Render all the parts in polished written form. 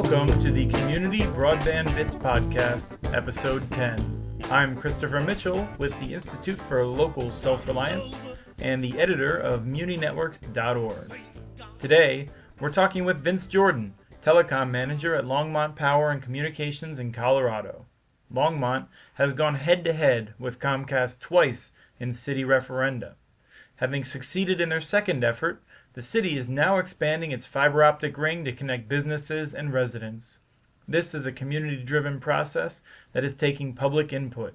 Welcome to the Community Broadband Bits Podcast, Episode 10. I'm Christopher Mitchell with the Institute for Local Self-Reliance and the editor of MuniNetworks.org. Today, we're talking with Vince Jordan, telecom manager at Longmont Power and Communications in Colorado. Longmont has gone head-to-head with Comcast twice in city referenda. Having succeeded in their second effort, the city is now expanding its fiber optic ring to connect businesses and residents. This is a community-driven process that is taking public input.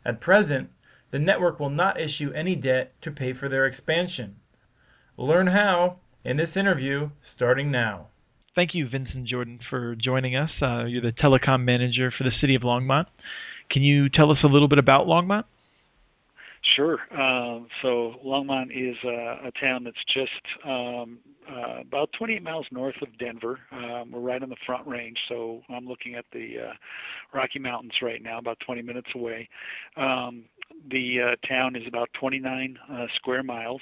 At present, the network will not issue any debt to pay for their expansion. We'll learn how in this interview starting now. Thank you, Vincent Jordan, for joining us. You're the telecom manager for the city of Longmont. Can you tell us a little bit about Longmont? Sure. So Longmont is a town that's just about 28 miles north of Denver. We're right on the Front Range, so I'm looking at the Rocky Mountains right now, about 20 minutes away. The town is about 29 square miles.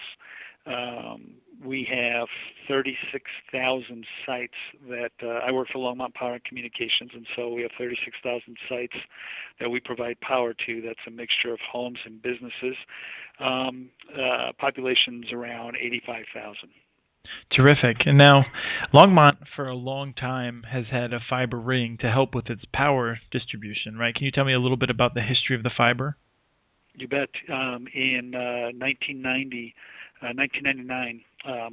We have 36,000 sites that I work for Longmont Power and Communications, and so we have 36,000 sites that we provide power to. That's a mixture of homes and businesses. Population's around 85,000. Terrific. And now, Longmont for a long time has had a fiber ring to help with its power distribution, right? Can you tell me a little bit about the history of the fiber? You bet. In 1999,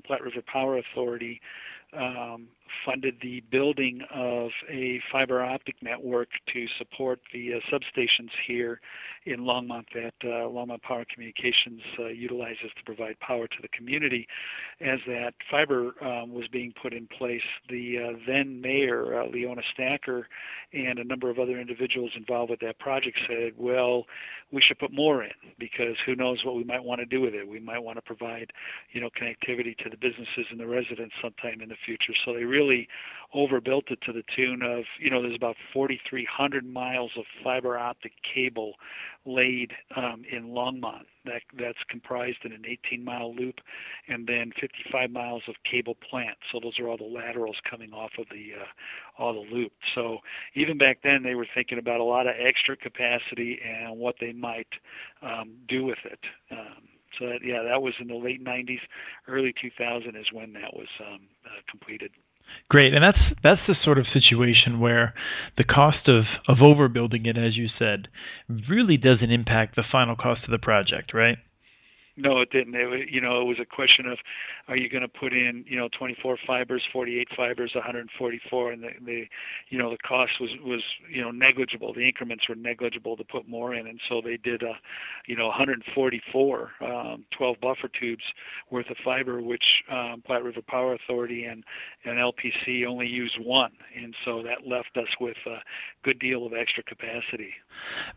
Platte River Power Authority funded the building of a fiber optic network to support the substations here in Longmont that Longmont Power Communications utilizes to provide power to the community. As that fiber was being put in place, the then mayor, Leona Stacker, and a number of other individuals involved with that project said, well, we should put more in because who knows what we might want to do with it. We might want to provide, connectivity to the businesses and the residents sometime in the future. So they really overbuilt it to the tune of, there's about 4,300 miles of fiber optic cable laid in Longmont. That's comprised in an 18-mile loop and then 55 miles of cable plant. So those are all the laterals coming off of all the loop. So even back then, they were thinking about a lot of extra capacity and what they might do with it. That was in the late 90s, early 2000 is when that was completed. Great, and that's the sort of situation where the cost of overbuilding it, as you said, really doesn't impact the final cost of the project, right? No, it didn't. It was a question of, are you going to put in, 24 fibers, 48 fibers, 144, and the cost was negligible. The increments were negligible to put more in, and so they did 144 12 buffer tubes worth of fiber, which Platte River Power Authority and LPC only used one, and so that left us with a good deal of extra capacity.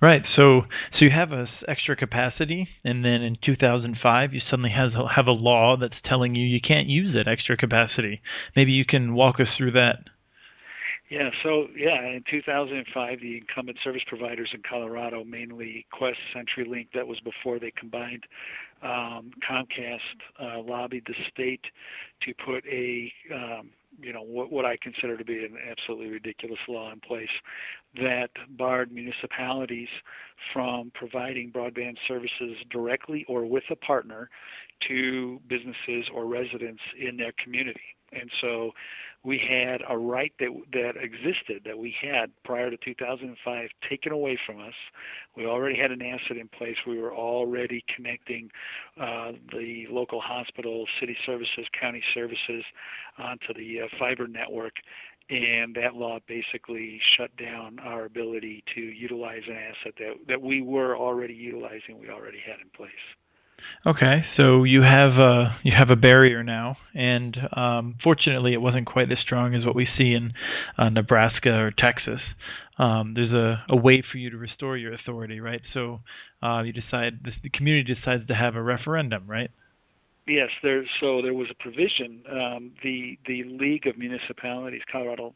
Right. So you have this extra capacity, and then in 2005, you suddenly have a law that's telling you can't use that extra capacity. Maybe you can walk us through that. Yeah, in 2005, the incumbent service providers in Colorado, mainly Qwest, CenturyLink, that was before they combined, Comcast lobbied the state to put a what I consider to be an absolutely ridiculous law in place that barred municipalities from providing broadband services directly or with a partner to businesses or residents in their community. And so we had a right that existed, that we had prior to 2005, taken away from us. We already had an asset in place. We were already connecting the local hospitals, city services, county services onto the fiber network. And that law basically shut down our ability to utilize an asset that we were already utilizing, we already had in place. Okay, so you have a barrier now, and fortunately, it wasn't quite as strong as what we see in Nebraska or Texas. There's a way for you to restore your authority, right? So the community decides to have a referendum, right? Yes, there was a provision. The League of Municipalities, Colorado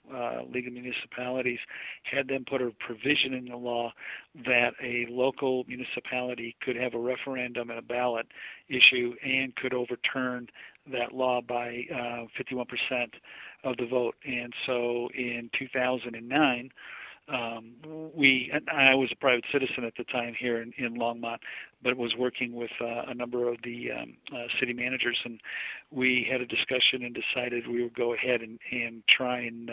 League of Municipalities, had them put a provision in the law that a local municipality could have a referendum and a ballot issue and could overturn that law by 51% of the vote. And so in 2009. I was a private citizen at the time here in Longmont, but was working with a number of the city managers, and we had a discussion and decided we would go ahead and try and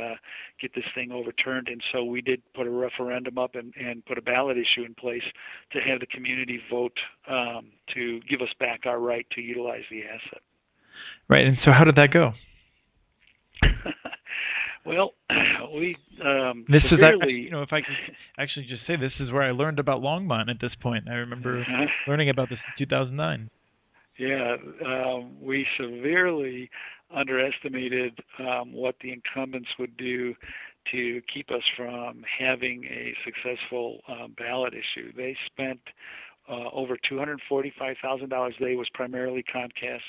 get this thing overturned. And so we did put a referendum up and put a ballot issue in place to have the community vote to give us back our right to utilize the asset. Right, and so how did that go? Well, we this severely... is, if I could actually just say, this is where I learned about Longmont at this point. I remember learning about this in 2009. Yeah, we severely underestimated what the incumbents would do to keep us from having a successful ballot issue. They spent over $245,000. They was primarily Comcast.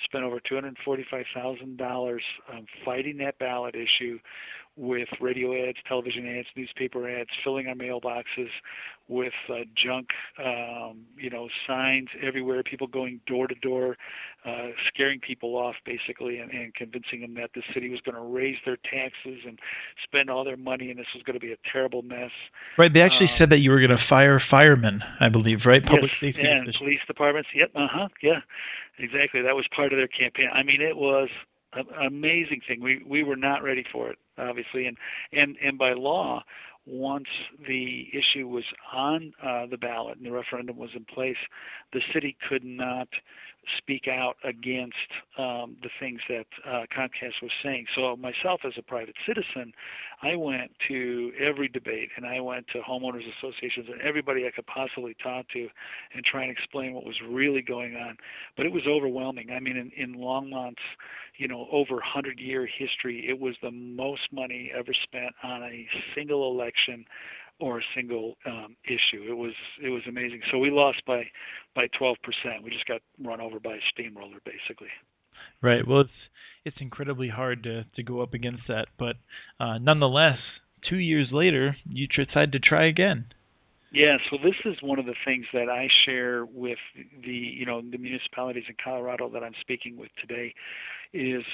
Spent over $245,000 fighting that ballot issue with radio ads, television ads, newspaper ads, filling our mailboxes with junk, signs everywhere, people going door to door, scaring people off basically, and convincing them that the city was going to raise their taxes and spend all their money, and this was going to be a terrible mess. Right. They actually said that you were going to fire firemen, I believe, right? Public safety and officials. Police departments. Yep. Yeah. Exactly. That was part of their campaign. I mean, it was an amazing thing. We were not ready for it, obviously, and by law, once the issue was on the ballot and the referendum was in place, the city could not speak out against the things that Comcast was saying. So myself as a private citizen, I went to every debate, and I went to homeowners associations and everybody I could possibly talk to and try and explain what was really going on. But it was overwhelming. I mean, in Longmont's over 100-year history, it was the most money ever spent on a single election or a single issue. It was amazing. So we lost by 12%. We just got run over by a steamroller, basically. Right. Well, it's incredibly hard to go up against that, but nonetheless, 2 years later, you decided to try again. Yeah, so this is one of the things that I share with the municipalities in Colorado that I'm speaking with today, is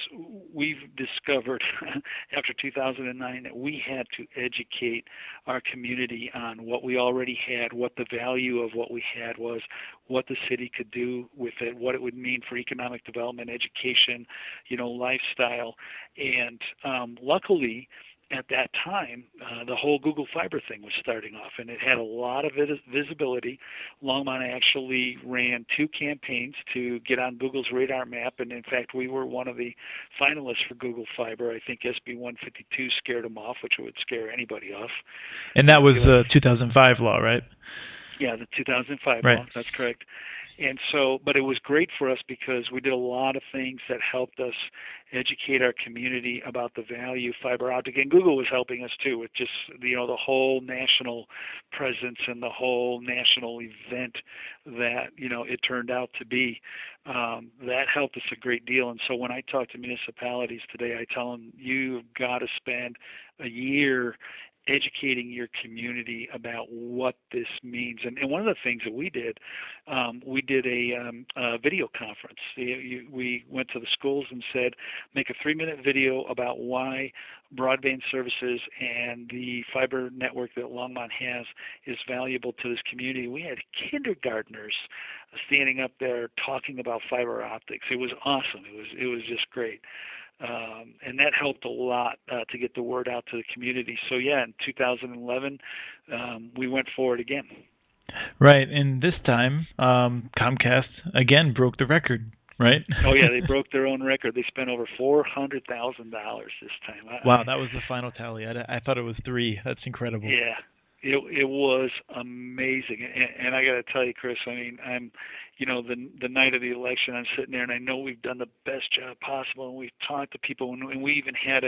we've discovered after 2009 that we had to educate our community on what we already had, what the value of what we had was, what the city could do with it, what it would mean for economic development, education, lifestyle. And luckily, at that time, the whole Google Fiber thing was starting off, and it had a lot of visibility. Longmont actually ran 2 campaigns to get on Google's radar map, and in fact, we were one of the finalists for Google Fiber. I think SB 152 scared them off, which would scare anybody off. And that was the 2005 law, right? Yeah, the 2005 right. law, that's correct. And so, but it was great for us because we did a lot of things that helped us educate our community about the value of fiber optic. And Google was helping us too with just, the whole national presence and the whole national event that, it turned out to be. That helped us a great deal. And so when I talk to municipalities today, I tell them, you've got to spend a year educating your community about what this means. And one of the things that we did a video conference. We went to the schools and said, make a 3-minute video about why broadband services and the fiber network that Longmont has is valuable to this community. We had kindergartners standing up there talking about fiber optics. It was awesome. It was just great. And that helped a lot to get the word out to the community. So, yeah, in 2011, we went forward again. Right, and this time, Comcast, again, broke the record, right? Oh, yeah, they broke their own record. They spent over $400,000 this time. Wow, that was the final tally. I thought it was 3. That's incredible. Yeah, it was amazing. And I got to tell you, Chris, I mean, the night of the election, I'm sitting there, and I know we've done the best job possible, and we've talked to people, and we even had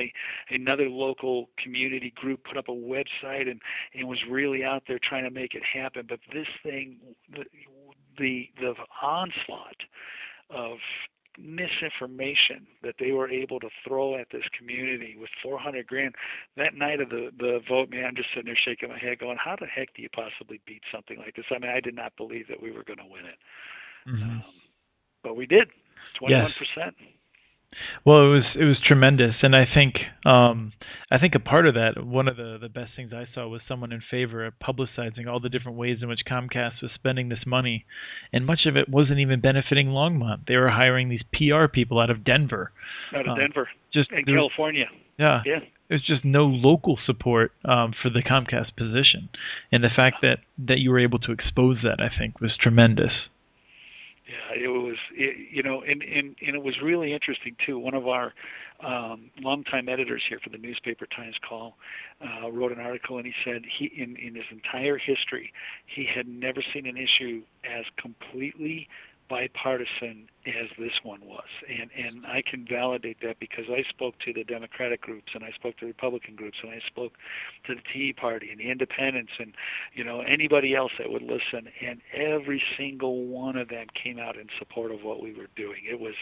another local community group put up a website and was really out there trying to make it happen. But this thing, the onslaught of misinformation that they were able to throw at this community with $400,000 that night of the vote. Man, I'm just sitting there shaking my head, going, "How the heck do you possibly beat something like this?" I mean, I did not believe that we were going to win it, Mm-hmm. but we did. 21%. Yes. Well, it was tremendous, and I think a part of that, one of the best things I saw was someone in favor of publicizing all the different ways in which Comcast was spending this money, and much of it wasn't even benefiting Longmont. They were hiring these PR people out of Denver, just in California. Yeah. There's just no local support for the Comcast position, and the fact that you were able to expose that, I think, was tremendous. Yeah, it was, and it was really interesting too. One of our longtime editors here for the newspaper Times Call wrote an article, and he said in his entire history he had never seen an issue as completely bipartisan as this one was, and I can validate that because I spoke to the Democratic groups, and I spoke to Republican groups, and I spoke to the Tea Party and the Independents, and anybody else that would listen, and every single one of them came out in support of what we were doing. It was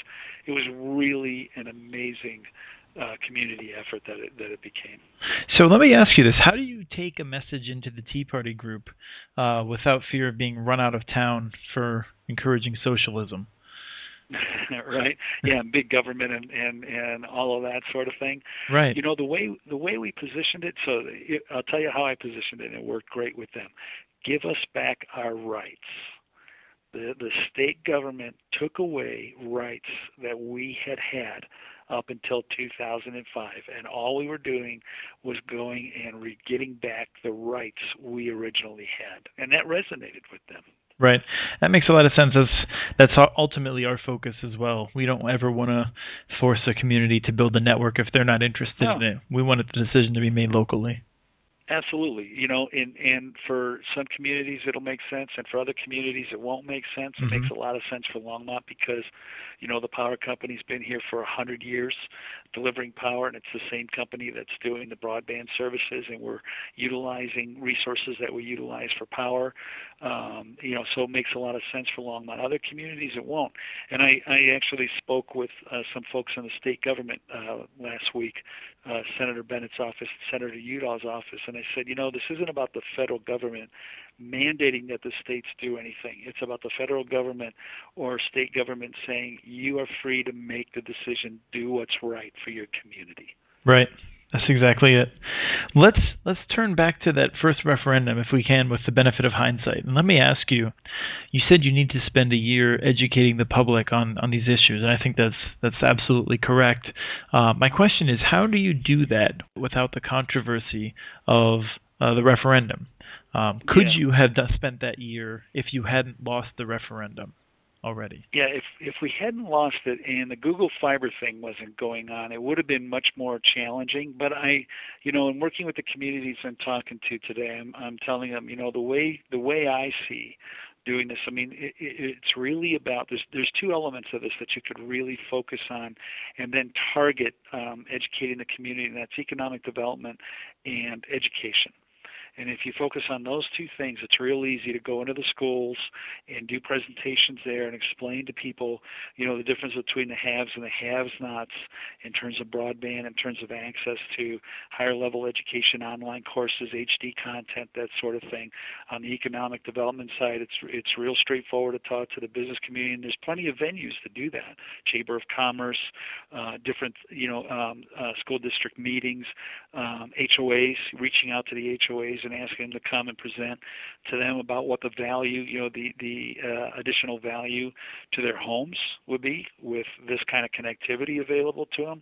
really an amazing community effort that it became. So let me ask you this: how do you take a message into the Tea Party group without fear of being run out of town for encouraging socialism? Right? Yeah, big government and all of that sort of thing. Right. The way we positioned it. So I'll tell you how I positioned it, and it worked great with them. Give us back our rights. The state government took away rights that we had up until 2005, and all we were doing was going and getting back the rights we originally had, and that resonated with them. Right. That makes a lot of sense. That's ultimately our focus as well. We don't ever want to force a community to build a network if they're not interested in it. We want the decision to be made locally. Absolutely. And for some communities it'll make sense, and for other communities it won't make sense. It makes a lot of sense for Longmont because, the power company's been here for 100 years delivering power, and it's the same company that's doing the broadband services, and we're utilizing resources that we utilize for power. So it makes a lot of sense for Longmont. Other communities it won't. And I actually spoke with some folks in the state government last week, Senator Bennett's office, Senator Udall's office, and I said, this isn't about the federal government mandating that the states do anything. It's about the federal government or state government saying you are free to make the decision, do what's right for your community. Right. That's exactly it. Let's turn back to that first referendum, if we can, with the benefit of hindsight. And let me ask you, you said you need to spend a year educating the public on these issues, and I think that's absolutely correct. My question is, how do you do that without the controversy of the referendum? Could you have spent that year if you hadn't lost the referendum already? Yeah, if we hadn't lost it and the Google Fiber thing wasn't going on, it would have been much more challenging. But in working with the communities I'm talking to today, I'm telling them, the way I see doing this, I mean, it's really about there's two elements of this that you could really focus on and then target educating the community, and that's economic development and education. And if you focus on those two things, it's real easy to go into the schools and do presentations there and explain to people, the difference between the haves and the have-nots in terms of broadband, in terms of access to higher level education, online courses, HD content, that sort of thing. On the economic development side, it's real straightforward to talk to the business community, and there's plenty of venues to do that. Chamber of Commerce, different, school district meetings, HOAs, reaching out to the HOAs and asking them to come and present to them about what the value, the additional value to their homes would be with this kind of connectivity available to them.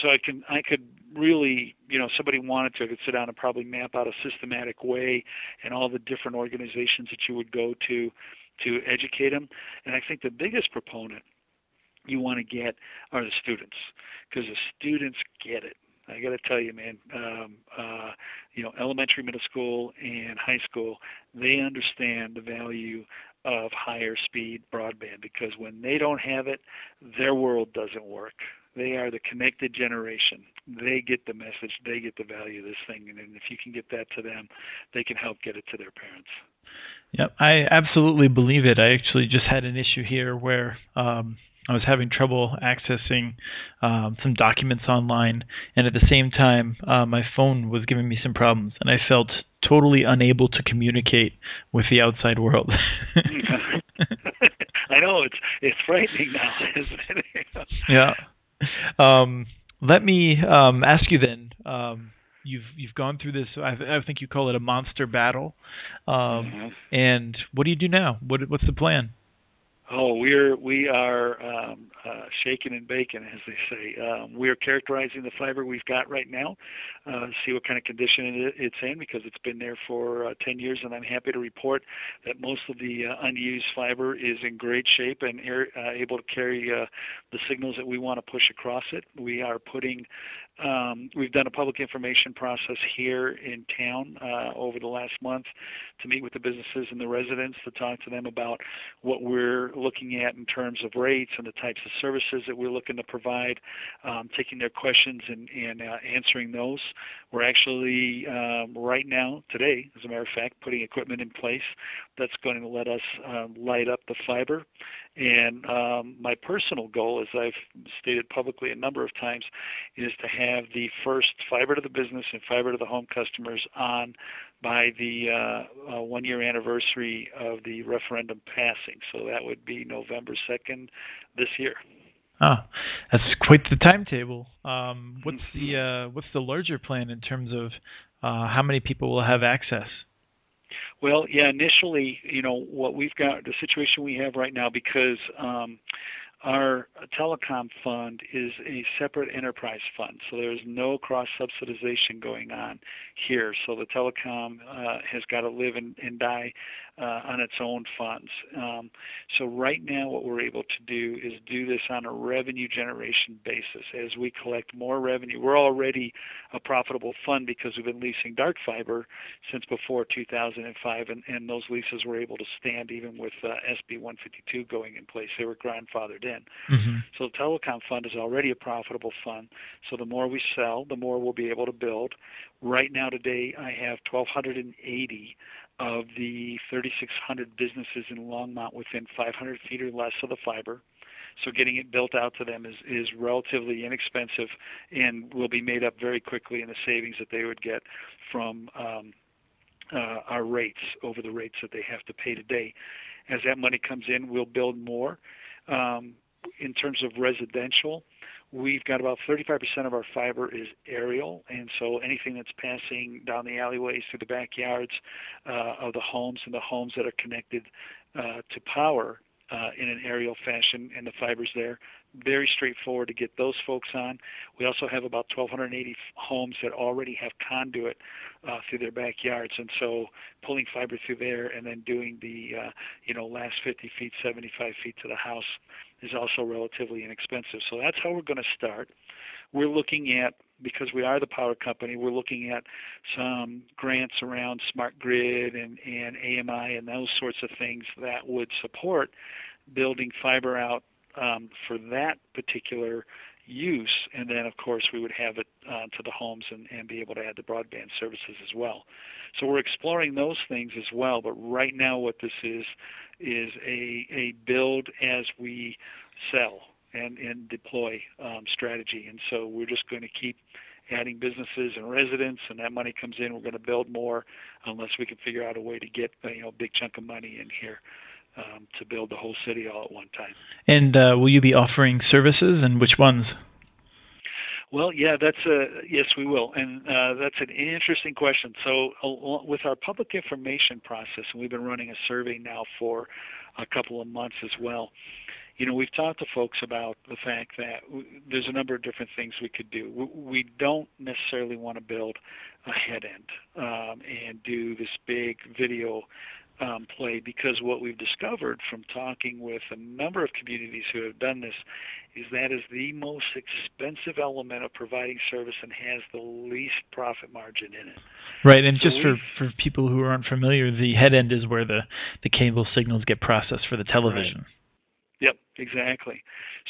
So I could really, somebody wanted to, I could sit down and probably map out a systematic way and all the different organizations that you would go to educate them. And I think the biggest proponent you want to get are the students, because the students get it. I got to tell you, man, elementary, middle school, and high school, they understand the value of higher speed broadband, because when they don't have it, their world doesn't work. They are the connected generation. They get the message. They get the value of this thing. And if you can get that to them, they can help get it to their parents. Yep, I absolutely believe it. I actually just had an issue here where I was having trouble accessing some documents online, and at the same time, my phone was giving me some problems, and I felt totally unable to communicate with the outside world. I know it's frightening now, isn't it? Yeah. Let me ask you then. You've gone through this. I think you call it a monster battle. And what do you do now? What's the plan? Oh, we are shaking and baking, as they say. We are characterizing the fiber we've got right now, see what kind of condition it's in, because it's been there for 10 years, and I'm happy to report that most of the unused fiber is in great shape and able to carry the signals that we want to push across it. We are putting we've done a public information process here in town over the last month to meet with the businesses and the residents to talk to them about what we're looking at in terms of rates and the types of services that we're looking to provide, taking their questions and answering those. We're actually right now, today, as a matter of fact, putting equipment in place that's going to let us light up the fiber. And my personal goal, as I've stated publicly a number of times, is to have the first fiber to the business and fiber to the home customers on by the 1-year anniversary of the referendum passing. So that would be November 2nd this year. Oh, that's quite the timetable. What's the larger plan in terms of how many people will have access? Well, yeah, initially, what we've got, the situation we have right now, because our telecom fund is a separate enterprise fund, so there's no cross-subsidization going on here. So the telecom has got to live and die on its own funds. So right now what we're able to do is do this on a revenue generation basis. As we collect more revenue, we're already a profitable fund because we've been leasing dark fiber since before 2005, and those leases were able to stand even with SB 152 going in place. They were grandfathered in. Mm-hmm. So the telecom fund is already a profitable fund. So the more we sell, the more we'll be able to build. Right now today I have 1,280 of the 3,600 businesses in Longmont within 500 feet or less of the fiber. So getting it built out to them is relatively inexpensive and will be made up very quickly in the savings that they would get from our rates over the rates that they have to pay today. As that money comes in, we'll build more. In terms of residential, we've got about 35% of our fiber is aerial, and so anything that's passing down the alleyways through the backyards of the homes and the homes that are connected to power in an aerial fashion, and the fiber's there, very straightforward to get those folks on. We also have about 1,280 homes that already have conduit through their backyards, and so pulling fiber through there and then doing the last 50 feet, 75 feet to the house is also relatively inexpensive. So that's how we're going to start. We're looking at, because we are the power company, we're looking at some grants around smart grid and AMI and those sorts of things that would support building fiber out for that particular use, and then of course we would have it to the homes and be able to add the broadband services as well. So we're exploring those things as well, but right now what this is a build as we sell and deploy strategy, and so we're just going to keep adding businesses and residents, and that money comes in, we're going to build more unless we can figure out a way to get a big chunk of money in here to build the whole city all at one time. And will you be offering services, and which ones? Well, yeah, yes, we will, and that's an interesting question. So with our public information process, and we've been running a survey now for a couple of months as well, we've talked to folks about the fact that there's a number of different things we could do. We don't necessarily want to build a head end and do this big video play, because what we've discovered from talking with a number of communities who have done this is that is the most expensive element of providing service and has the least profit margin in it. Right, and so just for people who aren't familiar, the head end is where the cable signals get processed for the television. Right. Yep, exactly.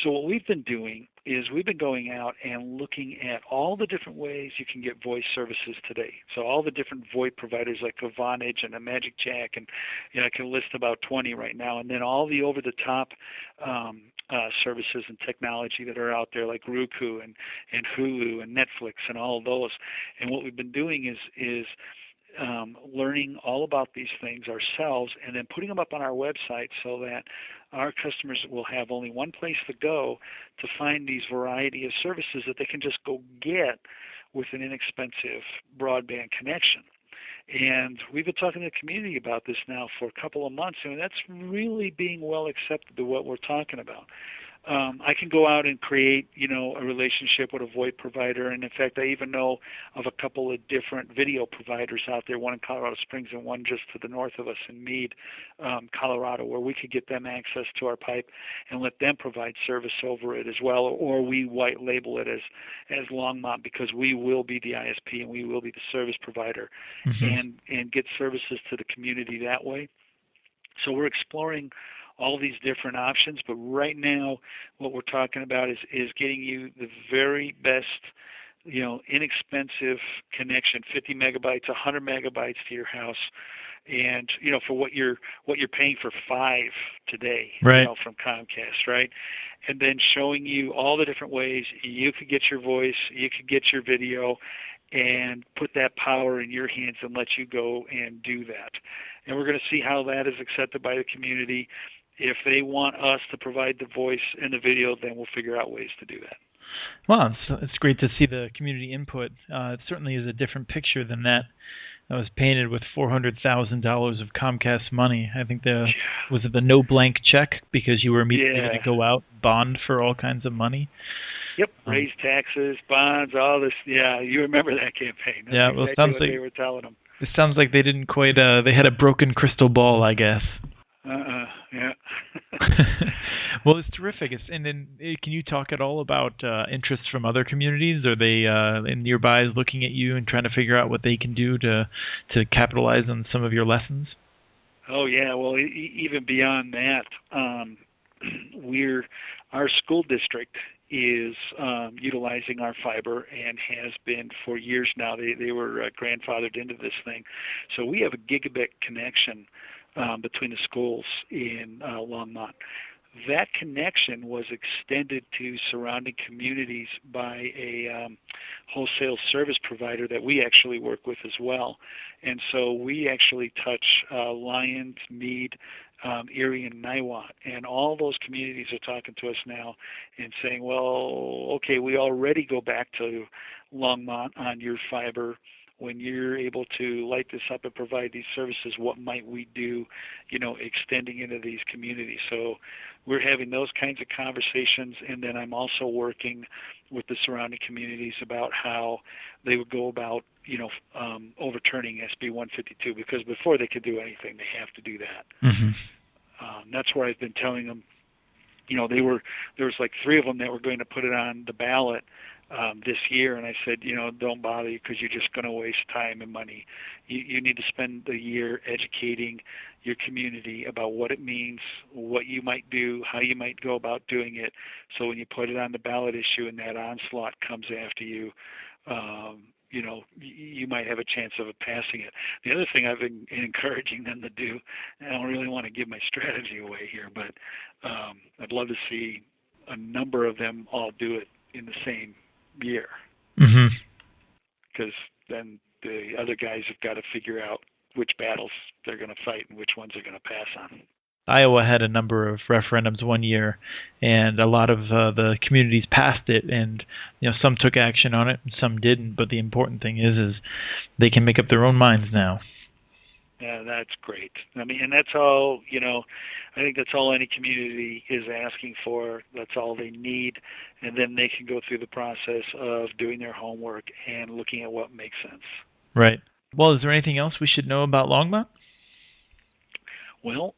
So what we've been doing is we've been going out and looking at all the different ways you can get voice services today. So all the different VoIP providers like a Vonage and a Magic Jack, and I can list about 20 right now, and then all the over-the-top services and technology that are out there, like Roku and Hulu and Netflix and all of those. And what we've been doing is learning all about these things ourselves and then putting them up on our website so that our customers will have only one place to go to find these variety of services that they can just go get with an inexpensive broadband connection. And we've been talking to the community about this now for a couple of months, and that's really being well accepted to what we're talking about. I can go out and create, a relationship with a VoIP provider, and in fact, I even know of a couple of different video providers out there, one in Colorado Springs and one just to the north of us in Meade, Colorado, where we could get them access to our pipe and let them provide service over it as well, or we white label it as Longmont, because we will be the ISP and we will be the service provider, and get services to the community that way. So we're exploring all these different options, but right now what we're talking about is getting you the very best, inexpensive connection, 50 megabytes, 100 megabytes to your house, and for what you're paying for 5 today, right, from Comcast, right? And then showing you all the different ways you could get your voice, you could get your video, and put that power in your hands and let you go and do that. And we're going to see how that is accepted by the community. If they want us to provide the voice and the video, then we'll figure out ways to do that. Well, it's great to see the community input. It certainly is a different picture than that was painted with $400,000 of Comcast money. I think was it the no blank check, because you were immediately going to go out, bond for all kinds of money? Yep, raise taxes, bonds, all this. Yeah, you remember that campaign. That's well, exactly sounds what like they were telling them. It sounds like they didn't quite. They had a broken crystal ball, I guess. Yeah. Well, it's terrific. And then, can you talk at all about interest from other communities? Are they in nearby looking at you and trying to figure out what they can do to capitalize on some of your lessons? Oh yeah. Well, even beyond that, our school district is utilizing our fiber and has been for years now. They were grandfathered into this thing, so we have a gigabit connection between the schools in Longmont. That connection was extended to surrounding communities by a wholesale service provider that we actually work with as well. And so we actually touch Lyons, Meade, Erie, and Niwot. And all those communities are talking to us now and saying, well, okay, we already go back to Longmont on your fiber. When you're able to light this up and provide these services, what might we do, extending into these communities? So we're having those kinds of conversations, and then I'm also working with the surrounding communities about how they would go about, overturning SB 152, because before they could do anything, they have to do that. That's where I've been telling them, there was like 3 of them that were going to put it on the ballot this year, and I said, don't bother, because you're just going to waste time and money. You need to spend the year educating your community about what it means, what you might do, how you might go about doing it, so when you put it on the ballot issue and that onslaught comes after you, you might have a chance of passing it. The other thing I've been encouraging them to do, and I don't really want to give my strategy away here, but I'd love to see a number of them all do it in the same year, because then the other guys have got to figure out which battles they're going to fight and which ones they're going to pass on. Iowa had a number of referendums one year, and a lot of the communities passed it, and some took action on it and some didn't, but the important thing is they can make up their own minds now. Yeah, that's great. I mean, and that's all, I think that's all any community is asking for. That's all they need. And then they can go through the process of doing their homework and looking at what makes sense. Right. Well, is there anything else we should know about Longmont? Well,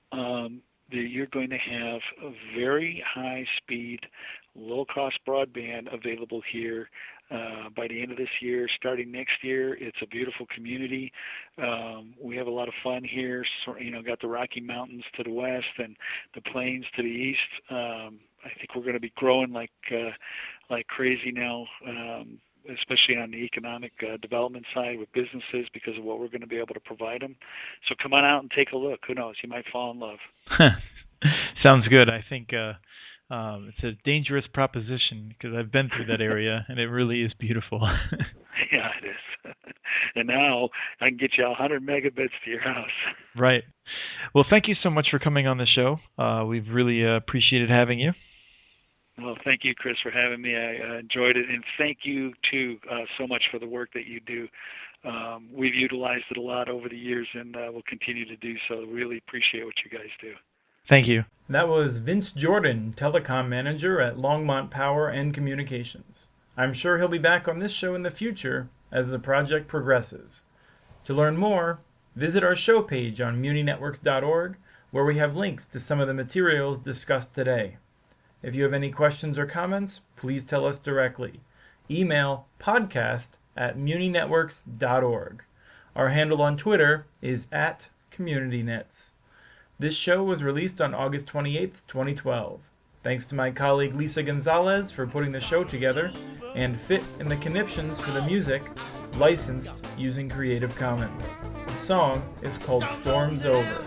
you're going to have a very high-speed, low-cost broadband available here by the end of this year. Starting next year, it's a beautiful community. We have a lot of fun here. So, got the Rocky Mountains to the west and the plains to the east. I think we're going to be growing like crazy now, especially on the economic development side with businesses, because of what we're going to be able to provide them. So come on out and take a look. Who knows? You might fall in love. Sounds good. I think It's a dangerous proposition because I've been through that area, and it really is beautiful. Yeah, it is. And now I can get you 100 megabits to your house. Right. Well, thank you so much for coming on the show. We've really appreciated having you. Well, thank you, Chris, for having me. I enjoyed it, and thank you, too, so much for the work that you do. We've utilized it a lot over the years, and we'll continue to do so. Really appreciate what you guys do. Thank you. That was Vince Jordan, Telecom Manager at Longmont Power and Communications. I'm sure he'll be back on this show in the future as the project progresses. To learn more, visit our show page on muninetworks.org, where we have links to some of the materials discussed today. If you have any questions or comments, please tell us directly. Email podcast@muninetworks.org. Our handle on Twitter is @CommunityNets. This show was released on August 28th, 2012. Thanks to my colleague Lisa Gonzalez for putting the show together, and Fit and the Conniptions for the music, licensed using Creative Commons. The song is called Storm's Over.